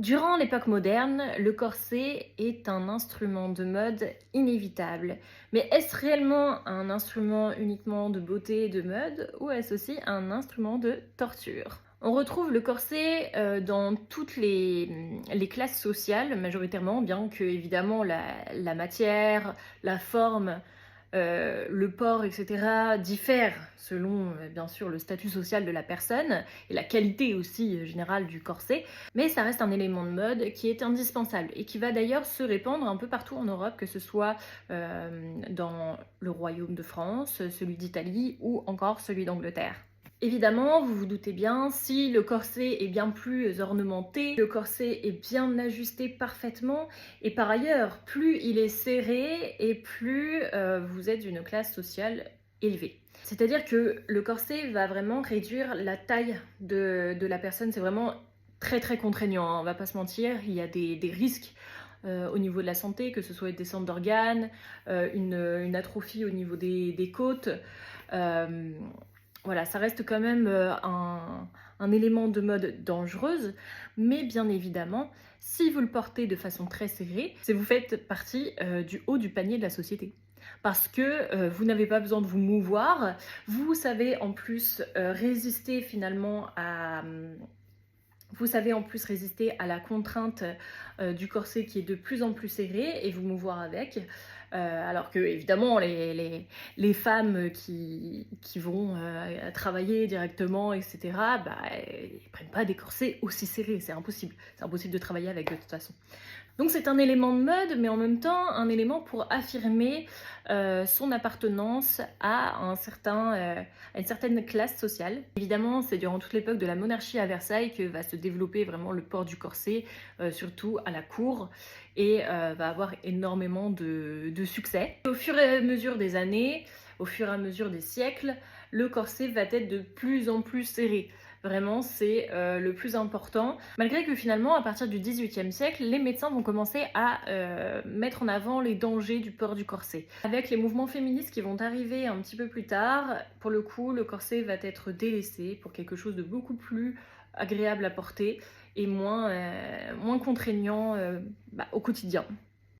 Durant l'époque moderne, le corset est un instrument de mode inévitable. Mais est-ce réellement un instrument uniquement de beauté et de mode ou est-ce aussi un instrument de torture? On retrouve le corset dans toutes les classes sociales majoritairement, bien que évidemment la matière, la forme, le port et cetera diffèrent selon, bien sûr le statut social de la personne et la qualité aussi, générale du corset. Mais ça reste un élément de mode qui est indispensable et qui va d'ailleurs se répandre un peu partout en Europe, que ce soit dans le royaume de France, celui d'Italie ou encore celui d'Angleterre. Évidemment, vous vous doutez bien, si le corset est bien plus ornementé, le corset est bien ajusté parfaitement, et par ailleurs, plus il est serré et plus vous êtes d'une classe sociale élevée. C'est-à-dire que le corset va vraiment réduire la taille de la personne, c'est vraiment très contraignant, hein, on va pas se mentir, il y a des risques au niveau de la santé, que ce soit une descente d'organes, une atrophie au niveau des côtes. Euh, voilà, ça reste quand même un élément de mode dangereuse, mais bien évidemment, si vous le portez de façon très serrée, c'est vous faites partie du haut du panier de la société. Parce que vous n'avez pas besoin de vous mouvoir, vous savez en plus résister finalement à, vous savez en plus résister à la contrainte du corset qui est de plus en plus serré et vous mouvoir avec. Alors que évidemment les femmes qui vont travailler directement, etc., bah, ils prennent pas des corsets aussi serrés, c'est impossible. C'est impossible de travailler avec de toute façon. Donc c'est un élément de mode, mais en même temps un élément pour affirmer son appartenance à à une certaine classe sociale. Évidemment, c'est durant toute l'époque de la monarchie à Versailles que va se développer vraiment le port du corset, surtout à la cour, et va avoir énormément de succès. Au fur et à mesure des années, au fur et à mesure des siècles, le corset va être de plus en plus serré. Vraiment, c'est le plus important. Malgré que finalement, à partir du XVIIIe siècle, les médecins vont commencer à mettre en avant les dangers du port du corset. Avec les mouvements féministes qui vont arriver un petit peu plus tard, pour le coup, le corset va être délaissé pour quelque chose de beaucoup plus agréable à porter et moins contraignant au quotidien.